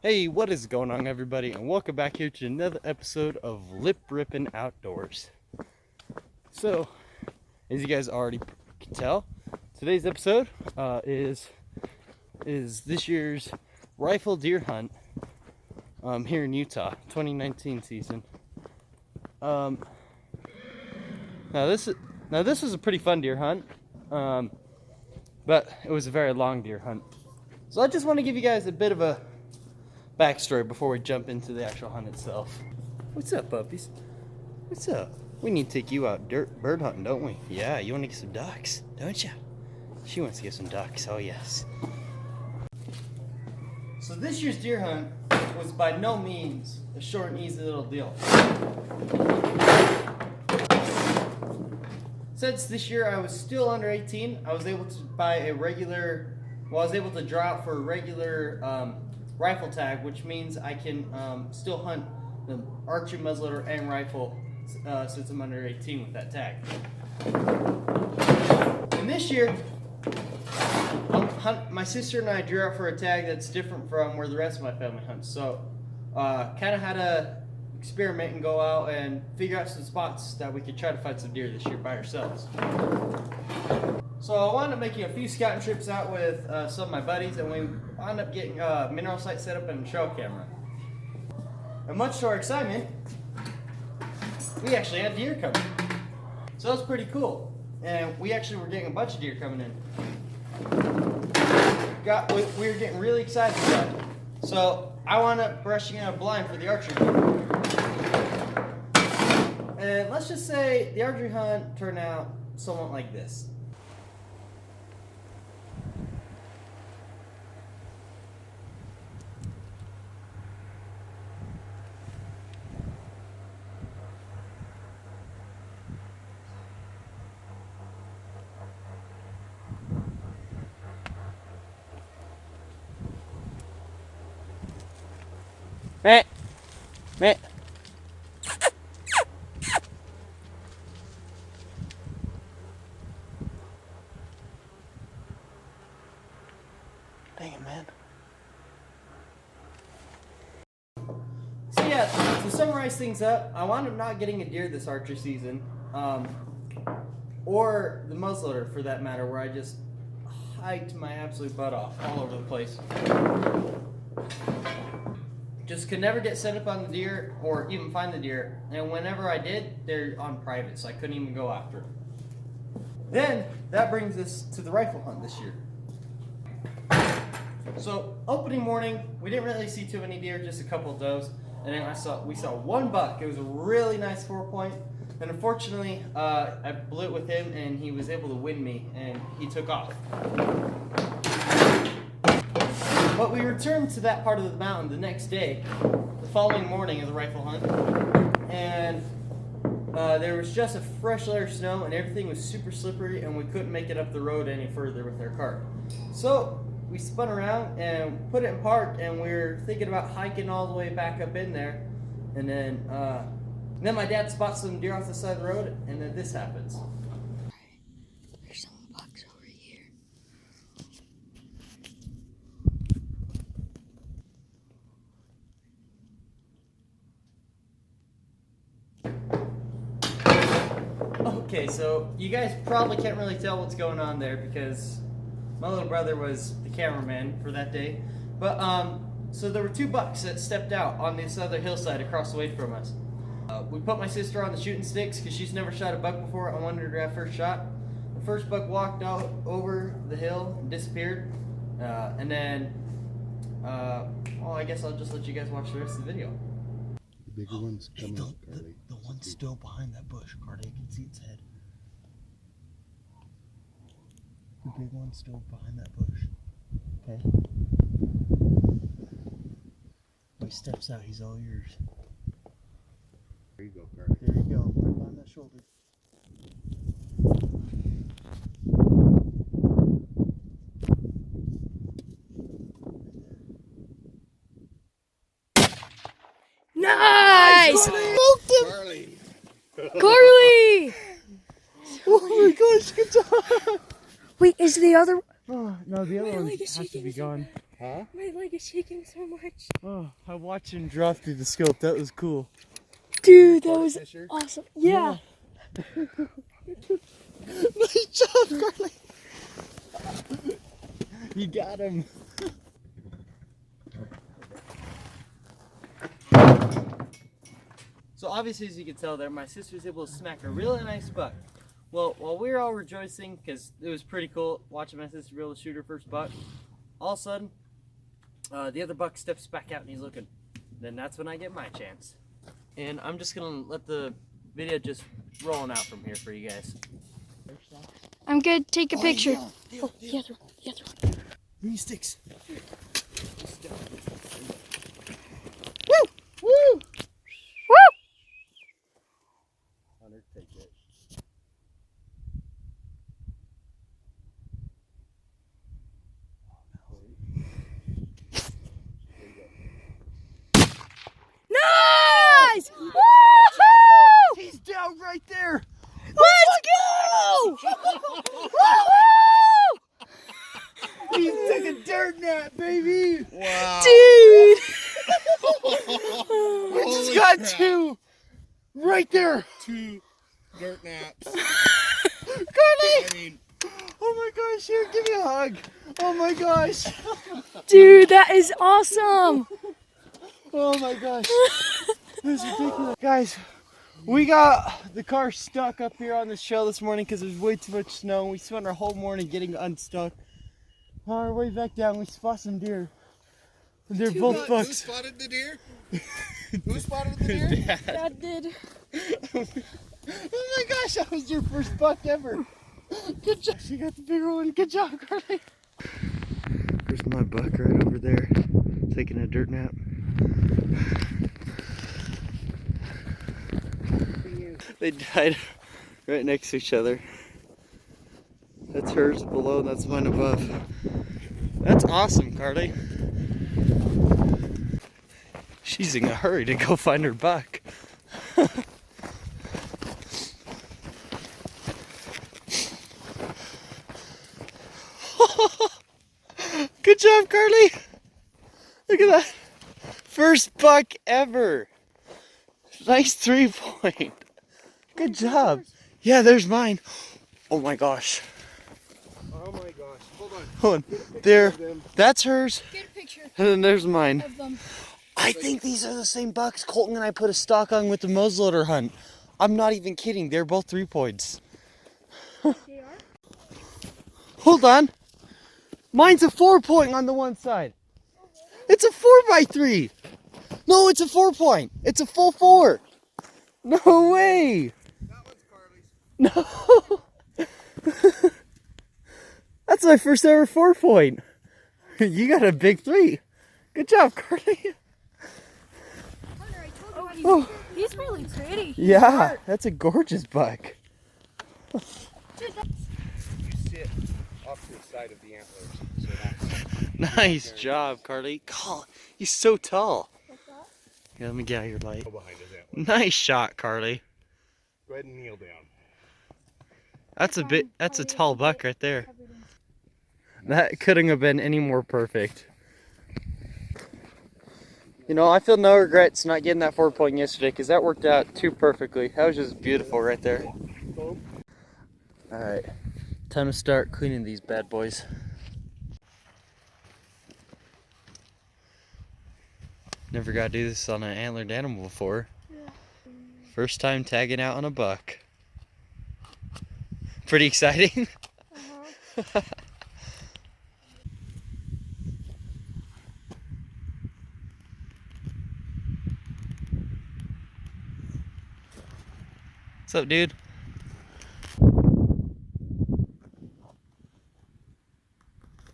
Hey, what is going on, everybody, and welcome back here to another episode of Lip Rippin' Outdoors. So, as you guys already can tell, today's episode is this year's rifle deer hunt here in Utah, 2019 season. Now this was a pretty fun deer hunt, but it was a very long deer hunt. So I just want to give you guys a bit of a backstory before we jump into the actual hunt itself. What's up, puppies? What's up? We need to take you out bird hunting, don't we? Yeah, you want to get some ducks, don't you? She wants to get some ducks, oh yes. So this year's deer hunt was by no means a short and easy little deal. Since this year I was still under 18, I was able to buy I was able to draw out for a regular rifle tag, which means I can still hunt the archery, muzzleloader, and rifle since I'm under 18 with that tag. And this year, my sister and I drew out for a tag that's different from where the rest of my family hunts. So, kind of had to experiment and go out and figure out some spots that we could try to find some deer this year by ourselves. So I wound up making a few scouting trips out with some of my buddies, and we wound up getting a mineral sight set up and a trail camera. And much to our excitement, we actually had deer coming. So that was pretty cool. And we actually were getting a bunch of deer coming in. We were getting really excited about it. So I wound up brushing out a blind for the archery hunt. And let's just say the archery hunt turned out somewhat like this. Meh. Meh. Dang it, man. So yeah, to summarize things up, I wound up not getting a deer this archery season, or the muzzleloader for that matter, where I just hiked my absolute butt off all over the place. Just could never get set up on the deer or even find the deer, and whenever I did, they're on private, so I couldn't even go after them. Then that brings us to the rifle hunt this year. So opening morning, we didn't really see too many deer, just a couple of does, and then we saw one buck. It was a really nice 4-point, and unfortunately, I blew it with him, and he was able to win me, and he took off. But we returned to that part of the mountain the next day, the following morning of the rifle hunt, and there was just a fresh layer of snow, and everything was super slippery, and we couldn't make it up the road any further with our cart. So we spun around and put it in park, and we were thinking about hiking all the way back up in there, and then my dad spots some deer off the side of the road, and then this happens. There's some bucks over here. Okay, so you guys probably can't really tell what's going on there because my little brother was the cameraman for that day. But so there were two bucks that stepped out on this other hillside across the way from us. We put my sister on the shooting sticks because she's never shot a buck before. I wanted her to have first shot. The first buck walked out over the hill and disappeared. And then, well, I guess I'll just let you guys watch the rest of the video. The bigger one's coming up, Carly. The one's still behind that bush, Carly. I can see its head. The big one's still behind that bush. Okay. When he steps out, he's all yours. There you go, Carly. There you go. Right behind that shoulder. Nice! Smoked him! Carly! Carly! Oh my gosh, good job! Wait, is the other... Oh, no, the other Wait, one wait, has to be gone. Huh? My leg is shaking so much. Oh, I watched him drop through the scope. That was cool. Dude, that was awesome. Yeah. Nice job, Carly. You got him. So obviously, as you can tell there, my sister was able to smack a really nice buck. Well, while we were all rejoicing, because it was pretty cool watching my sister be able to shoot her first buck, all of a sudden, the other buck steps back out and he's looking. Then that's when I get my chance. And I'm just going to let the video just rolling out from here for you guys. I'm good. Take a picture. The other one. The other one. Bring your sticks. Woo! Woo! Woo! Hunter, take it. Nice! Woo-hoo! He's down right there. Let's go! Woo-hoo! He took a dirt nap, baby. Wow. Dude! We just got two. Right there. 2 dirt naps. Carly! I mean, Oh my gosh, here, give me a hug. Oh my gosh. Dude, that is awesome! Oh my gosh. This is ridiculous. Guys, we got the car stuck up here on this trail this morning because there's way too much snow. We spent our whole morning getting unstuck. On our way back down, we spot some deer. They're both who bucks. spotted the deer? Who spotted the deer? Dad did. Oh my gosh, that was your first buck ever. Good job. She got the bigger one. Good job, Carly. There's my buck right over there, taking a dirt nap. They died right next to each other. That's hers below and that's mine above. That's awesome, Carly. She's in a hurry to go find her buck. Good job, Carly. Look at that. First buck ever. Nice 3-point. Good job. Yeah, there's mine. Oh my gosh. Oh my gosh. Hold on. Hold on. There. That's hers. Get a picture And then there's mine. of them. I think these are the same bucks Colton and I put a stock on with the muzzleloader hunt. I'm not even kidding. They're both 3-points. They are? Hold on. Mine's a 4-point on the one side. It's a 4x3. No, it's a 4-point. It's a full 4. No way. That one's Carly's. No. That's my first ever 4-point. You got a big 3. Good job, Carly. Oh. He's really pretty. Yeah, that's a gorgeous buck. You sit off to the side of the antlers. So that's Nice job, Carly. God, he's so tall. Yeah, let me get out your light. go behind his antlers. Nice shot, Carly. Go ahead and kneel down. That's a tall buck right there. That couldn't have been any more perfect. You know, I feel no regrets not getting that 4-point yesterday because that worked out too perfectly. That was just beautiful right there. Alright, time to start cleaning these bad boys. Never got to do this on an antlered animal before. First time tagging out on a buck. Pretty exciting. What's up, dude?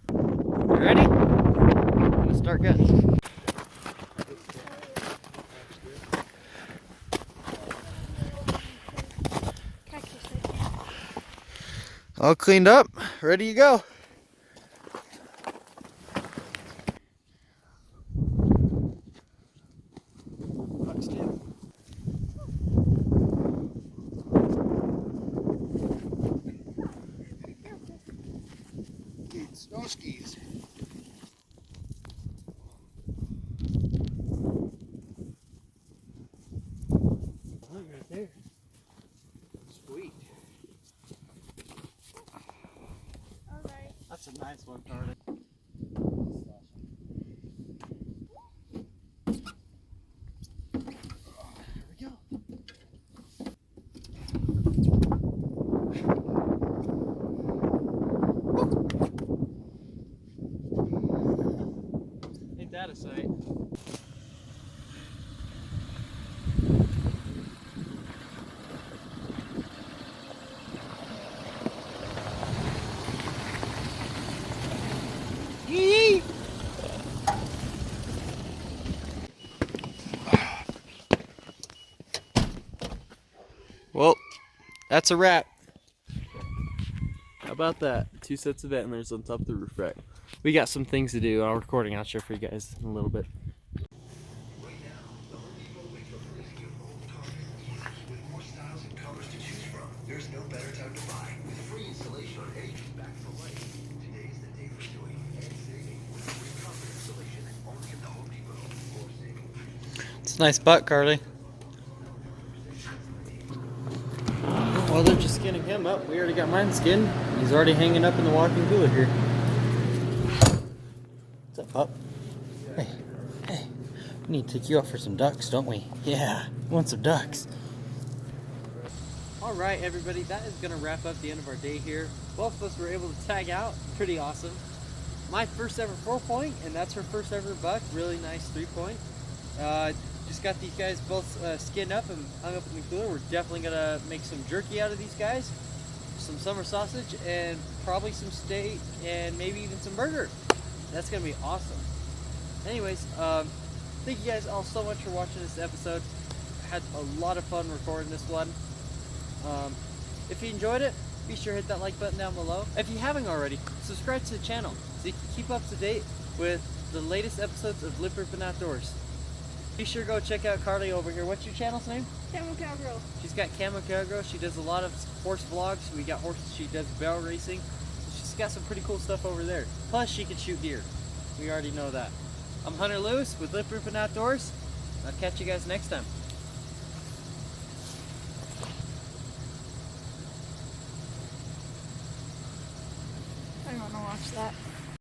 You ready? I'm gonna start gunning. All cleaned up, ready to go. Snow skis. Nice one, Carter. Ain't that a sight? Yee! Well, that's a wrap. How about that? 2 sets of antlers on top of the roof rack. We got some things to do. I'll recording. I'll share for you guys in a little bit. There's no better time to buy. With free installation on any back for life. Today is the day for doing and saving with free cover installation only at the Home Depot. Or saving. It's a nice buck, Carly. Well, they're just skinning him up. We already got mine skinned. He's already hanging up in the walking cooler here. What's up, pup? Hey, hey. We need to take you out for some ducks, don't we? Yeah, we want some ducks. Alright everybody, that is going to wrap up the end of our day here. Both of us were able to tag out. Pretty awesome. My first ever 4-point, and that's her first ever buck. Really nice 3-point. Just got these guys both skinned up and hung up in the cooler. We're definitely going to make some jerky out of these guys. Some summer sausage and probably some steak and maybe even some burger. That's going to be awesome. Anyways, thank you guys all so much for watching this episode. Had a lot of fun recording this one. If you enjoyed it, be sure to hit that like button down below. If you haven't already, subscribe to the channel so you can keep up to date with the latest episodes of Lip Rippin' Outdoors. Be sure to go check out Carly over here. What's your channel's name? Camo Cowgirl. She's got Camo Cowgirl. She does a lot of horse vlogs. We got horses. She does barrel racing. So she's got some pretty cool stuff over there. Plus, she can shoot deer. We already know that. I'm Hunter Lewis with Lip Rippin' Outdoors. I'll catch you guys next time. I don't want to watch that.